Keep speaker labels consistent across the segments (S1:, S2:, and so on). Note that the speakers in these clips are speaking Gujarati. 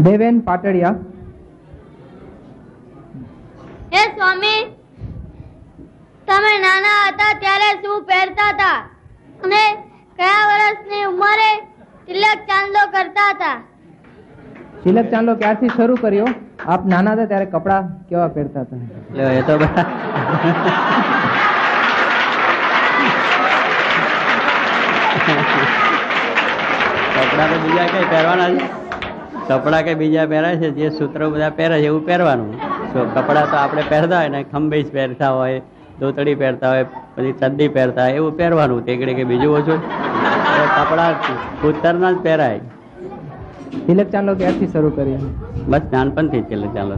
S1: દેવેન પાટડિયા.
S2: હે સ્વામી, તમે નાના હતા ત્યારે શું પહેરતા હતા અને કયા વર્ષની ઉંમરે તિલક ચાંદલો કરતા હતા?
S1: તિલક ચાંદલો ક્યારથી શરૂ કર્યો? આપ નાના હતા ત્યારે કપડા કેવા પહેરતા હતા?
S3: એ તો કપડા તો બીજા કઈ પહેરવાના છે? કપડા કઈ બીજા પહેરાય છે? જે સૂત્રો બધા પહેરે છે એવું પહેરવાનું. કપડા તો આપણે પહેરતા હોય ને, ખંભેશ પહેરતા હોય, ધોતડી પહેરતા હોય, પછી ચડ્ડી પહેરતા હોય, એવું પહેરવાનું. તેકડે કે બીજું ઓછું કપડા ઉત્તરના જ પહેરાય.
S1: તિલક ચાંદલો ક્યારથી શરૂ કર્યો?
S3: બસ નાનપણથી જ તિલક ચાંદલો.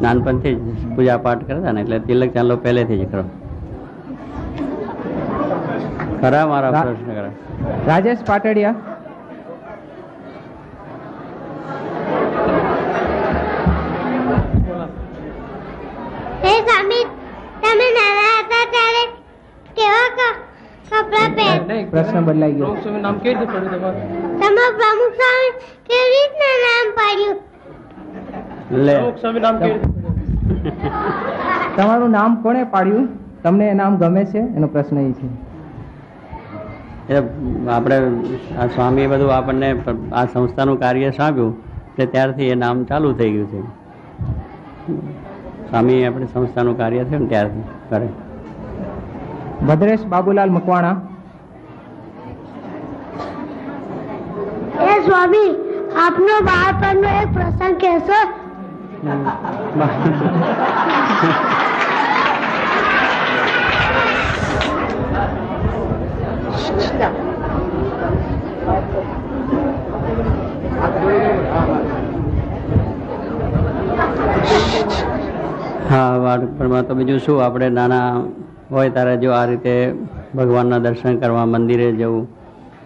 S3: નાનપણથી જ પૂજા પાઠ કરતા ને એટલે તિલક ચાંદલો પહેલેથી જ કરો. ખરા મારા પ્રશ્ન ખરા.
S1: રાજેશ પાટડિયા.
S2: હે સ્વામી, તમે નાના હતા ત્યારે કેવા કપડા પહેરતા?
S1: પ્રશ્ન બદલાઈ ગયો.
S2: તમે પ્રમુખ સ્વામી કેવી રીતના નામ પાડ્યું?
S3: લે
S1: તમારું નામ કોણે પાડ્યું? તમને એ નામ ગમે છે? એનો પ્રશ્ન એ છે.
S3: એ આપણે આ સ્વામીએ બધું આપણને આ સંસ્થાનું કાર્ય સાંભળ્યું એટલે ત્યારથી એ નામ ચાલુ થઈ ગયું છે. સ્વામી આપણે સંસ્થાનું કાર્ય થયું ને ત્યારથી કરે.
S1: ભદ્રેશ બાબુલાલ મકવાણા.
S2: હે સ્વામી, આપનો બાળપણનો એક પ્રસંગ કહેશો?
S3: હા, બાળપણમાં તો બીજું શું, આપણે નાના હોય ત્યારે જો આ રીતે ભગવાનના દર્શન કરવા મંદિરે જવું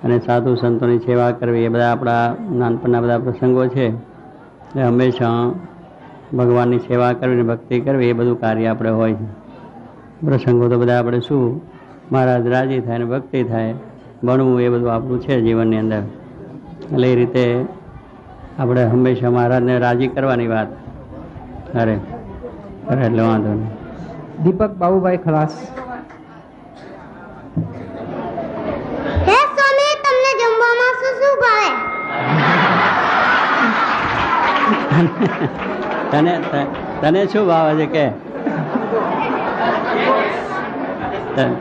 S3: અને સાધુ સંતોની સેવા કરવી, એ બધા આપણા નાનપણના બધા પ્રસંગો છે. એટલે હંમેશા ભગવાનની સેવા કરવી, ભક્તિ કરવી, એ બધું કાર્ય આપણે હોય છે. પ્રસંગો તો બધા આપણે શું, મહારાજ રાજી થાય ને ભક્તિ થાય, ભણવું, એ બધું આપણું છે જીવનની અંદર. એટલે એ રીતે આપણે હંમેશા મહારાજને રાજી કરવાની વાત અરે એટલે વાંધો નહીં.
S1: દીપક બાબુભાઈ ખલાસ.
S2: હે સ્વામી, તમને જમવામાં શું શું ભાવે?
S3: તને શું ભાવે છે કે?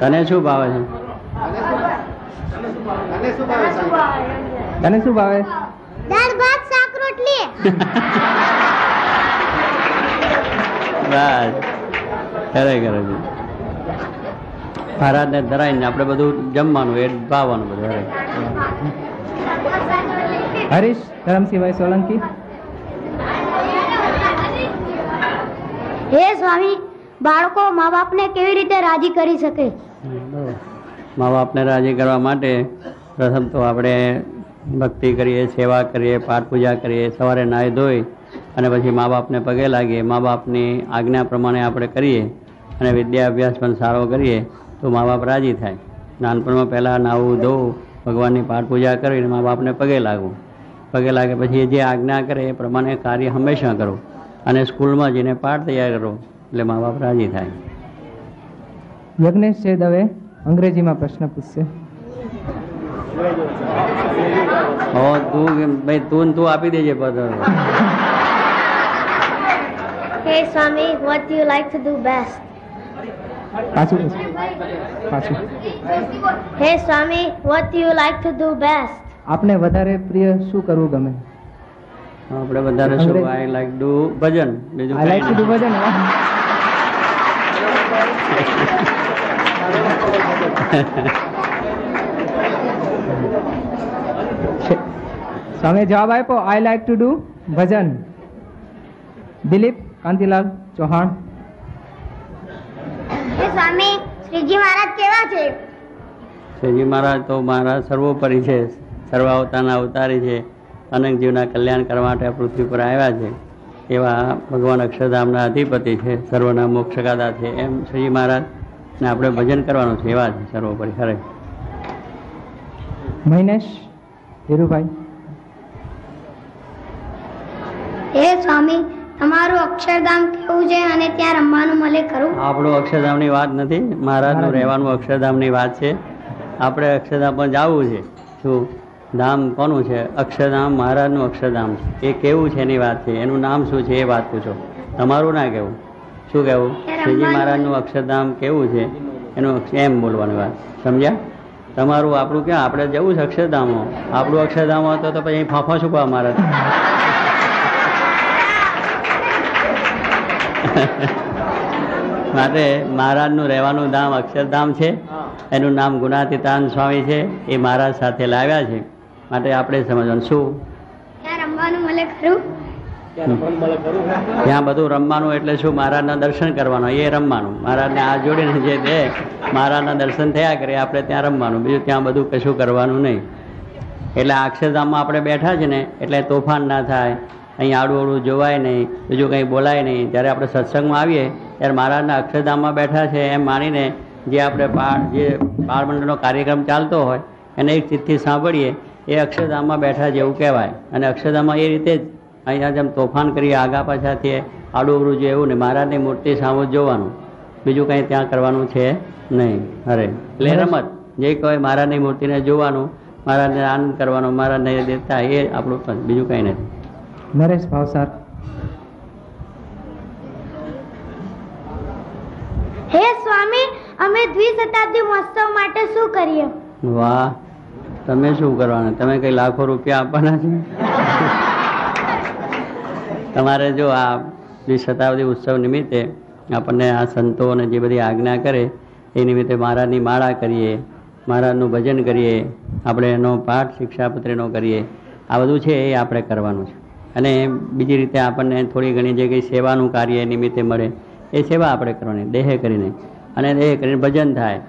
S3: તને શું ભાવે છે?
S1: તને શું ભાવે?
S2: દાળ ભાત શાક રોટલી.
S3: બસ ખરેખર મહારાજને ધરાઈને આપણે બધું જમવાનું, એ ભાવવાનું બધું.
S1: હરીશ ધરમસિંહભાઈ સોલંકી.
S2: હે સ્વામી, બાળકો મા બાપને કેવી રીતે રાજી કરી શકે?
S3: મા બાપને રાજી કરવા માટે પ્રથમ તો આપણે ભક્તિ કરીએ, સેવા કરીએ, પાઠ પૂજા કરીએ, સવારે નાહી ધોઈ અને પછી મા બાપને પગે લાગીએ, મા બાપની આજ્ઞા પ્રમાણે આપણે કરીએ અને વિદ્યા અભ્યાસ પણ સારો કરીએ તો મા બાપ રાજી થાય. નાનપણમાં પહેલાં નાહવું ધોવું, ભગવાનની પાઠ પૂજા કરીને મા બાપને પગે લાગવું. પગે લાગે પછી જે આજ્ઞા કરે એ પ્રમાણે કાર્ય હંમેશા કરો અને સ્કૂલમાં જઈને પાઠ તૈયાર કરો એટલે મા બાપ રાજી થાય.
S1: યજ્ઞેશ છે દવે અંગ્રેજીમાં પ્રશ્ન પૂછશે.
S3: તું આપી દેજે પદ.
S2: Hey Swami, what do you like to do best?
S1: પાછું.
S2: Hey Swami, what do you like to do best?
S1: આપને વધારે પ્રિય શું કરવું ગમે?
S3: આપણે વધારે શું? આઈ લાઈક ડુ ભજન. બીજું
S1: આઈ લાઈક ટુ ડુ ભજન. સ્વામી જવાબ આપ્યો, આઈ લાઈક ટુ ડુ ભજન. દિલીપ કાંતિલાલ ચૌહાણ.
S2: હે સ્વામી, શ્રીજી મહારાજ કેવા છે?
S3: શ્રીજી મહારાજ તો મહારાજ સર્વોપરી છે, સર્વાવતારના અવતારી છે, અનેક જીવના કલ્યાણ કરવા માટે પૃથ્વી પર આવ્યા છે. એવા ભગવાન અક્ષરધામના અધિપતિ છે, સર્વના મોક્ષગાદા છે. એમ શ્રીજી મહારાજ ને આપણે ભજન કરવાનું છે, એવા છે સર્વોપરી. ખરે
S1: મહિનેશ ધીરુભાઈ.
S2: હે સ્વામી, તમારું અક્ષરધામ કેવું છે અને ત્યાં રમવાનું મળે ખરું?
S3: આપણું અક્ષરધામની વાત નથી, મહારાજનું રહેવાનું અક્ષરધામની વાત છે. આપણે અક્ષરધામ પણ જવું છે. શું ધામ કોનું છે? અક્ષરધામ મહારાજનું અક્ષરધામ છે. એ કેવું છે એની વાત છે. એનું નામ શું છે એ વાત પૂછો. તમારું ના કહેવું. શું કહેવું? શ્રીજી મહારાજનું અક્ષરધામ કેવું છે એનું એમ બોલવાની વાત. સમજ્યા? તમારું આપણું ક્યાં? આપણે જવું છે અક્ષરધામો. આપણું અક્ષરધામ હતો તો પછી ફાંફા શું કહવા મહારાજ? માટે મહારાજનું રહેવાનું ધામ અક્ષરધામ છે. એનું નામ ગુણાતીતાન સ્વામી છે. એ મહારાજ સાથે લાવ્યા છે. માટે આપણે સમજવાનું. શું
S2: ત્યાં રમવાનું મળે ખરું?
S3: ત્યાં બધું રમવાનું એટલે શું? મહારાજના દર્શન કરવાનું, એ રમવાનું. મહારાજને આ જોડીને જે દે મહારાજના દર્શન થયા કરે આપણે ત્યાં રમવાનું. બીજું ત્યાં બધું કશું કરવાનું નહીં. એટલે અક્ષરધામમાં આપણે બેઠા છે ને એટલે તોફાન ના થાય, અહીં આડું આડું જોવાય નહીં, બીજું કંઈ બોલાય નહીં. જ્યારે આપણે સત્સંગમાં આવીએ ત્યારે મહારાજના અક્ષરધામમાં બેઠા છે એમ માનીને જે આપણે બાળમંડળનો કાર્યક્રમ ચાલતો હોય એને એક ચિત્તથી સાંભળીએ એ અક્ષરધામમાં બેઠા જેવું કહેવાય. અને અક્ષરધામમાં એ રીતે જ અહીંયા જેમ તોફાન કરીએ આગા પાછાથી આડું અવડું જો એવું ને મહારાજની મૂર્તિ સામું જોવાનું, બીજું કંઈ ત્યાં કરવાનું છે નહીં. અરે એટલે રમત જે કહેવાય મહારાજની મૂર્તિને જોવાનું, મહારાજને આનંદ કરવાનો, મહારાજને દેતા એ આપણું, બીજું કંઈ નથી.
S1: નરેશ ભાવસાર.
S2: હે સ્વામી, અમે દ્વિશતાબ્દી મહોત્સવ માટે શું કરીએ?
S3: વાહ, તમે શું કરવાના? તમે કઈ લાખો રૂપિયા આપવાના છે? તમારે જો આ દ્વિશતાબ્દી ઉત્સવ નિમિત્તે આપણને આ સંતો અને જે બધી આજ્ઞા કરે એ નિમિત્તે મહારાજની માળા કરીએ, મહારાજનું ભજન કરીએ, આપણે એનો પાઠ શિક્ષાપત્રીનો કરીએ. આ બધું છે એ આપણે કરવાનું છે. અને બીજી રીતે આપણને થોડી ઘણી જે કંઈ સેવાનું કાર્ય એ નિમિત્તે મળે એ સેવા આપણે કરવાની, દેહે કરીને. અને દેહ કરીને ભજન થાય,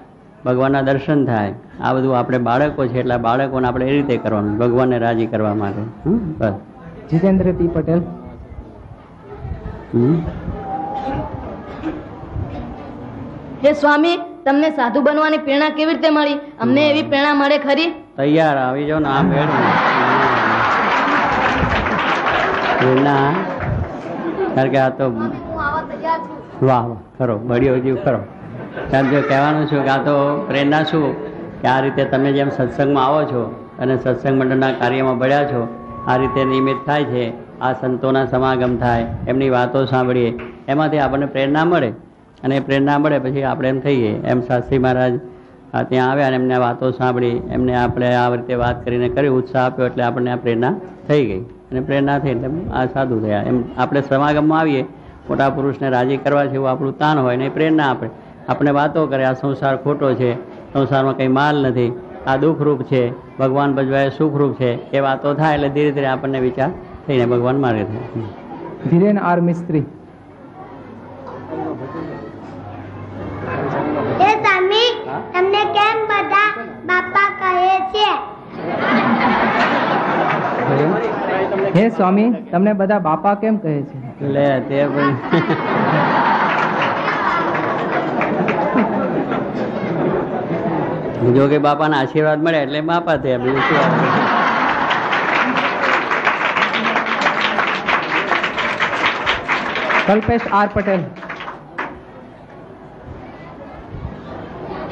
S3: ભગવાનના દર્શન થાય. આ બધું આપણે બાળકો છે એટલે બાળકોને આપણે એ રીતે કરવાનું, ભગવાનને રાજી કરવા માટે. બસ.
S1: જીતેન્દ્ર પી પટેલ.
S4: હે સ્વામી, તમને સાધુ બનવાની પ્રેરણા કેવી રીતે મળી? અમને એવી પ્રેરણા મળે ખરી?
S3: તૈયાર આવી જાઓ ને આ ભેડ પ્રેરણા. કારણ કે આ તો વાહ વાહ ખરો, બળીઓ જીવ ખરો. કારણ કે કહેવાનું છું કે આ તો પ્રેરણા શું કે આ રીતે તમે જેમ સત્સંગમાં આવો છો અને સત્સંગ મંડળના કાર્યમાં ભળ્યા છો, આ રીતે નિયમિત થાય છે, આ સંતોના સમાગમ થાય, એમની વાતો સાંભળીએ, એમાંથી આપણને પ્રેરણા મળે. અને પ્રેરણા મળે પછી આપણે એમ થઈએ એમ શાસ્ત્રી મહારાજ ત્યાં આવ્યા અને એમને વાતો સાંભળી, એમને આપણે આ રીતે વાત કરીને કરી, ઉત્સાહ આપ્યો એટલે આપણને આ પ્રેરણા થઈ ગઈ. અને પ્રેરણા થઈ એટલે આ સાધુ થયા. એમ આપણે સમાગમમાં આવીએ, મોટા પુરુષને રાજી કરવા છે એવું આપણું તાન હોય ને એ પ્રેરણા આપે. આપણે વાતો કરે આ સંસાર ખોટો છે, સંસારમાં કંઈ માલ નથી, આ દુઃખરૂપ છે, ભગવાન ભજવાય સુખરૂપ છે, એ વાતો થાય એટલે ધીરે ધીરે આપણને વિચાર થઈને ભગવાન માર્ગે થાય.
S1: ધીરેન આર મિસ્ત્રી.
S2: હે સ્વામી, તમને કેમ બધા બાપા કહે છે?
S1: હે સ્વામી, તમને બધા બાપા કેમ કહે છે?
S3: લે તે જો કે બાપાના આશીર્વાદ મળે એટલે બાપા થયા, બીજું શું?
S1: કલ્પેશ આર પટેલ.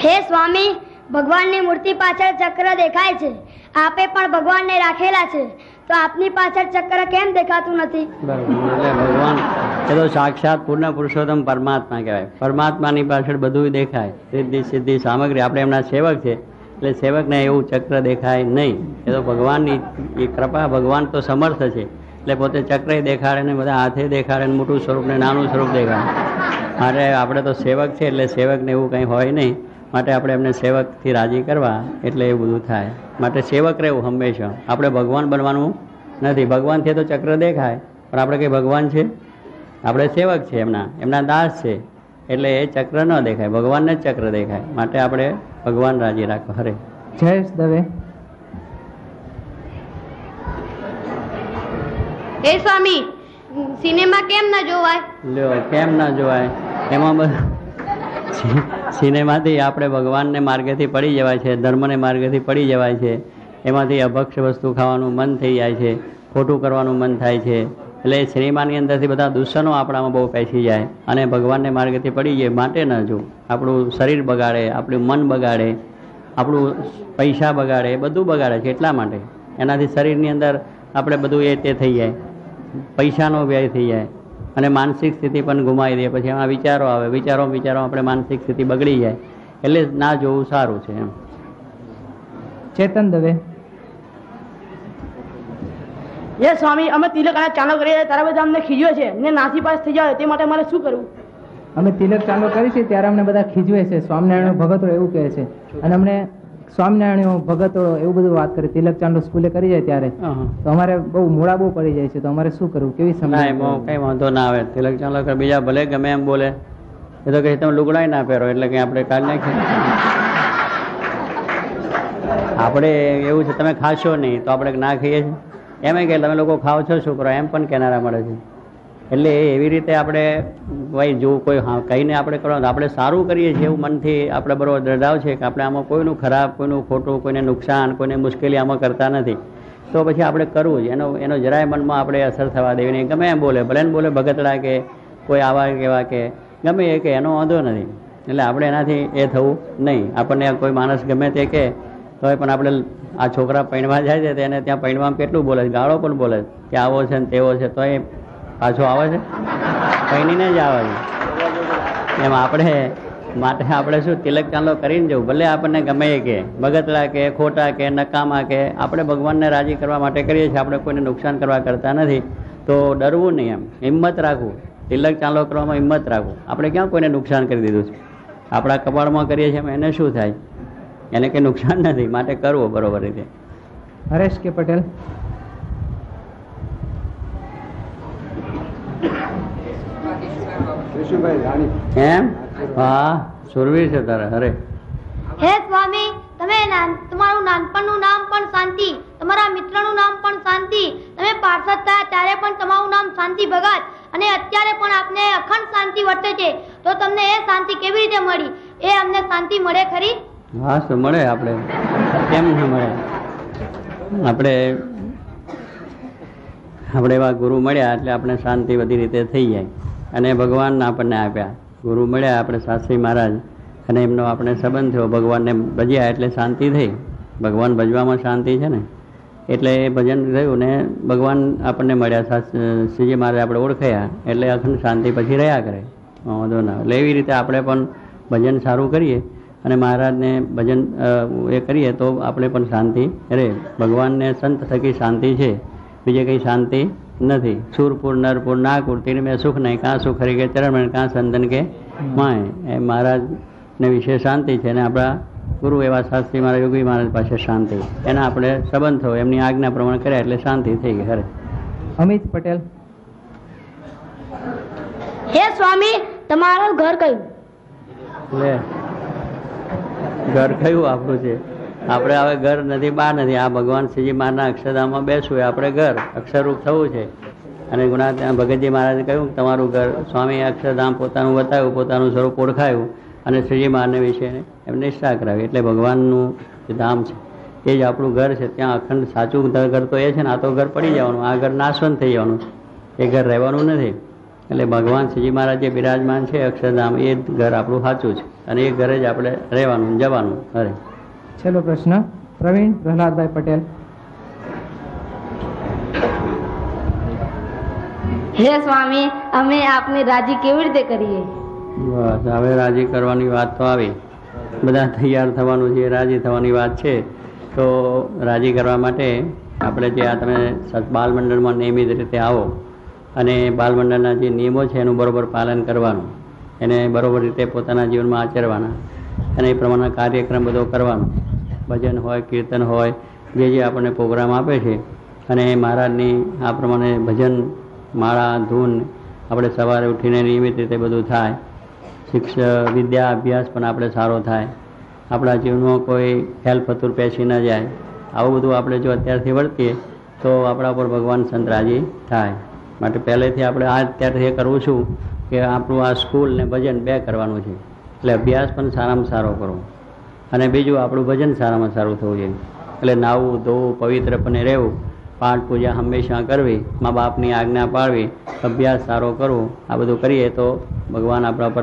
S2: હે સ્વામી, ભગવાનની મૂર્તિ પાછળ ચક્ર દેખાય છે, આપે પણ ભગવાનને રાખેલા છે, તો આપની પાછળ ચક્ર કેમ દેખાતું નથી?
S3: બરાબર. એટલે ભગવાન એ તો સાક્ષાત પૂર્ણ પુરુષોત્તમ પરમાત્મા કહેવાય. પરમાત્માની પાછળ બધું દેખાય, સિદ્ધિ સિદ્ધિ સામગ્રી. આપણે એમના સેવક છે એટલે સેવકને એવું ચક્ર દેખાય નહીં. એ તો ભગવાનની એ કૃપા. ભગવાન તો સમર્થ છે એટલે પોતે ચક્ર દેખાડે ને બધા હાથે દેખાડે ને મોટું સ્વરૂપ ને નાનું સ્વરૂપ દેખાડે. માટે આપણે તો સેવક છે એટલે સેવકને એવું કંઈ હોય નહીં. માટે આપણે એમને સેવકથી રાજી કરવા એટલે એવું બધું થાય. માટે સેવક રહેવું હંમેશા. આપણે ભગવાન બનવાનું નથી. ભગવાનથી તો ચક્ર દેખાય પણ આપણે કંઈ ભગવાન છે? આપણે સેવક છે, એમના દાસ છે એટલે એ ચક્ર ન દેખાય, ભગવાનને જ ચક્ર દેખાય. માટે આપણે ભગવાન રાજી રાખો. હરે.
S1: જયેશ દવે.
S4: હે સ્વામી, સિનેમા કેમ ના જોવાય?
S3: લ્યો, કેમ ના જોવાય? એમાં બધું સિનેમાથી આપણે ભગવાનને માર્ગેથી પડી જવાય છે, ધર્મને માર્ગેથી પડી જવાય છે. એમાંથી અભક્ષ વસ્તુ ખાવાનું મન થઈ જાય છે, ખોટું કરવાનું મન થાય છે, એટલે સિનેમાની અંદરથી બધા દૂષણો આપણામાં બહુ પેસી જાય અને ભગવાનને માર્ગથી પડી જાય. માટે ન જોવું. આપણું શરીર બગાડે, આપણું મન બગાડે, આપણું પૈસા બગાડે, બધું બગાડે છે. એટલા માટે એનાથી શરીરની અંદર આપણે બધું એ તે થઈ જાય, પૈસાનો વ્યય થઈ જાય અને માનસિક સ્થિતિ પણ ગુમાવી દે. પછી એમાં વિચારો આવે, વિચારો આપણે માનસિક સ્થિતિ બગડી જાય. એટલે ના જોવું સારું છે એમ.
S1: ચેતન દવે.
S4: હે સ્વામી, અમે તિલક અને ચાંદલો કરીએ ત્યારે બધા અમને ખીજવે છે ને નાસી પાસ થઈ જાય, તે માટે અમારે શું કરવું?
S1: અમે તિલક ચાંદલો કરી છે ત્યારે અમને બધા ખીજવે છે. સ્વામિનારાયણ ભગતો એવું કહે છે અને અમને સ્વામિનારાયણ ભગતો એવું બધું વાત કરી. તિલક ચાંદલો સ્કૂલે કરી જાય ત્યારે તો અમારે બહુ મોડા બહુ પડી જાય છે. તો અમારે શું કરવું? કેવી સમજાય?
S3: કઈ વાંધો ના આવે. તિલક ચાંદલો કરે, બીજા ભલે ગમે એમ બોલે, એ તો કઈ તમે લુગડાય ના પહેરો એટલે કે આપણે કાઢ નાખીએ. આપણે એવું છે તમે ખાશો નહીં તો આપણે ના ખાઈએ છીએ એમ કે તમે લોકો ખાઓ છો શું કરો એમ પણ કહેનારા મળે છે. એટલે એવી રીતે આપણે ભાઈ જો કોઈ કહીને આપણે કરવાનું, આપણે સારું કરીએ છીએ એવું મનથી આપણે બરોબર દ્રઢાવ છે કે આપણે આમાં કોઈનું ખરાબ, કોઈનું ખોટું, કોઈને નુકસાન, કોઈને મુશ્કેલી આમાં કરતા નથી. તો પછી આપણે કરવું જ. એનો જરાય મનમાં આપણે અસર થવા દેવી નહીં. ગમે એમ બોલે, ભલે ને બોલે ભગતડા કે કોઈ આવા કેવા કે ગમે એ કે એનો વાંધો નથી. એટલે આપણે એનાથી એ થવું નહીં. આપણને કોઈ માણસ ગમે તે કે તોય પણ આપણે આ છોકરા પૈણવા જાય છે તેને ત્યાં પૈણવામાં કેટલું બોલે છે, ગાળો પણ બોલે કે આવો છે ને તેવો છે, તો એ પાછો આવે છે, પૈણીને જ આવે છે. એમ આપણે માટે આપણે શું તિલક ચાંદલો કરીને જવું. ભલે આપણને ગમે એ કે બગતરા કે ખોટા કે નકામા કે, આપણે ભગવાનને રાજી કરવા માટે કરીએ છીએ. આપણે કોઈને નુકસાન કરવા કરતા નથી. તો ડરવું નહીં, એમ હિંમત રાખવું. તિલક ચાંદલો કરવામાં હિંમત રાખવું. આપણે ક્યાં કોઈને નુકસાન કરી દીધું છે? આપણા કપાળમાં કરીએ છીએ એને શું થાય? એને કંઈ નુકસાન નથી. માટે કરવો બરોબર રીતે.
S1: હરેશ કે પટેલ.
S3: એમ? હા, સુરવીર છે તારે. હરે
S2: હે સ્વામી, તમે તમારું નાનપણનું નામ પણ શાંતિ, તમારા મિત્રનું નામ પણ શાંતિ, તમે પાર્ષદ થયા ત્યારે પણ તમારું નામ શાંતિ ભગત અને અત્યારે પણ આપને અખંડ શાંતિ વર્તે છે. તો તમને એ શાંતિ કેવી રીતે મળી? એ અમને શાંતિ મળે ખરી?
S3: હા, તો મળે. આપણે કેમ ન મળે? આપણે એવા ગુરુ મળ્યા એટલે આપણે શાંતિ બધી રીતે થઈ જાય. અને ભગવાન આપણને આપ્યા ગુરુ મળ્યા આપણે શાસ્ત્રી મહારાજ, અને એમનો આપણે સંબંધ થયો. ભગવાનને ભજ્યા એટલે શાંતિ થઈ. ભગવાન ભજવામાં શાંતિ છે ને, એટલે એ ભજન થયું ને ભગવાન આપણને મળ્યા. શ્રીજી મહારાજ આપણે ઓળખાયા એટલે અખંડ શાંતિ પછી રહ્યા કરે, વાંધો ના. એટલે એવી રીતે આપણે પણ ભજન સારું કરીએ અને મહારાજને ભજન એ કરીએ તો આપણે પણ શાંતિ રહે. ભગવાનને સંત થકી શાંતિ છે, બીજે કંઈ શાંતિ નથી. સુરપુર નરપુર નાગપુર તીર મેં સુખ નહીં, કાં સુખ હરી કે ચરણ, કાં સંતન કે માય. એ મહારાજને વિશે શાંતિ છે. અને આપણા ગુરુ એવા શાસ્ત્રી મહારાજ, યોગી મહારાજ પાસે શાંતિ, એના આપણે સંબંધ થયો, એમની આજ્ઞા પ્રમાણે કર્યા એટલે શાંતિ થઈ ગઈ. હરે
S1: અમિત પટેલ.
S2: હે સ્વામી, તમારું ઘર કયું?
S3: લે, ઘર કયું આપણું છે? આપણે હવે ઘર નથી, બહાર નથી. આ ભગવાન શ્રીજી મહારાજના અક્ષરધામમાં બેસવું એ આપણે ઘર, અક્ષરરૂપ થવું છે. અને ગુણા ભગતજી મહારાજે કહ્યું કે તમારું ઘર. સ્વામી અક્ષરધામ પોતાનું બતાવ્યું, પોતાનું સ્વરૂપ ઓળખાયું અને શ્રીજી મહારાજને વિશે એમને નિષ્ઠા કરાવી. એટલે ભગવાનનું જે ધામ છે એ જ આપણું ઘર છે. ત્યાં અખંડ સાચું ઘર તો એ છે ને. આ તો ઘર પડી જવાનું, આ ઘર નાશવંત થઈ જવાનું, એ ઘર રહેવાનું નથી. એટલે ભગવાન શ્રીજી મહારાજ જે બિરાજમાન છે અક્ષરધામ, એ ઘર આપણું સાચું છે અને એ ઘરે જ આપણે રહેવાનું, જવાનું. અરે
S1: છેલ્લો પ્રશ્ન પ્રવીણ પ્રહલાદભાઈ પટેલ.
S4: હે સ્વામી, અમે આપને રાજી કેવી રીતે કરીએ?
S3: બસ હવે રાજી કરવાની વાત તો આવી. બધા તૈયાર થવાનું છે, રાજી થવાની વાત છે. તો રાજી કરવા માટે આપણે જે આ તમે બાલમંડળમાં નિયમિત રીતે આવો અને બાલમંડળના જે નિયમો છે એનું બરોબર પાલન કરવાનું, એને બરોબર રીતે પોતાના જીવનમાં આચરવાના અને એ પ્રમાણે કાર્યક્રમ બધો કરવાનો. ભજન હોય, કીર્તન હોય, જે જે આપણને પ્રોગ્રામ આપે છે અને મહારાજની આ પ્રમાણે ભજન, માળા, ધૂન આપણે સવારે ઉઠીને નિયમિત રીતે બધું થાય. વિદ્યા અભ્યાસ પણ આપણે સારો થાય. આપણા જીવનમાં કોઈ હેલ્પ ફતુર પેસી ન જાય. આવું બધું આપણે જો અત્યારથી વર્તીએ તો આપણા ઉપર ભગવાન સંત રાજી થાય. માટે પહેલેથી આપણે અત્યારથી એ કરવું છું કે આપણું આ સ્કૂલ ને ભજન બે કરવાનું છે. એટલે અભ્યાસ પણ સારામાં સારો કરવો અને બીજું આપણું ભજન સારામાં સારું થવું જોઈએ. એટલે નાવું ધોવું પવિત્રપણે રહેવું, પાઠ પૂજા હંમેશા કરવી, મા બાપની આજ્ઞા પાળવી, અભ્યાસ સારો કરવો, આ બધું કરીએ તો ભગવાન આપણા પર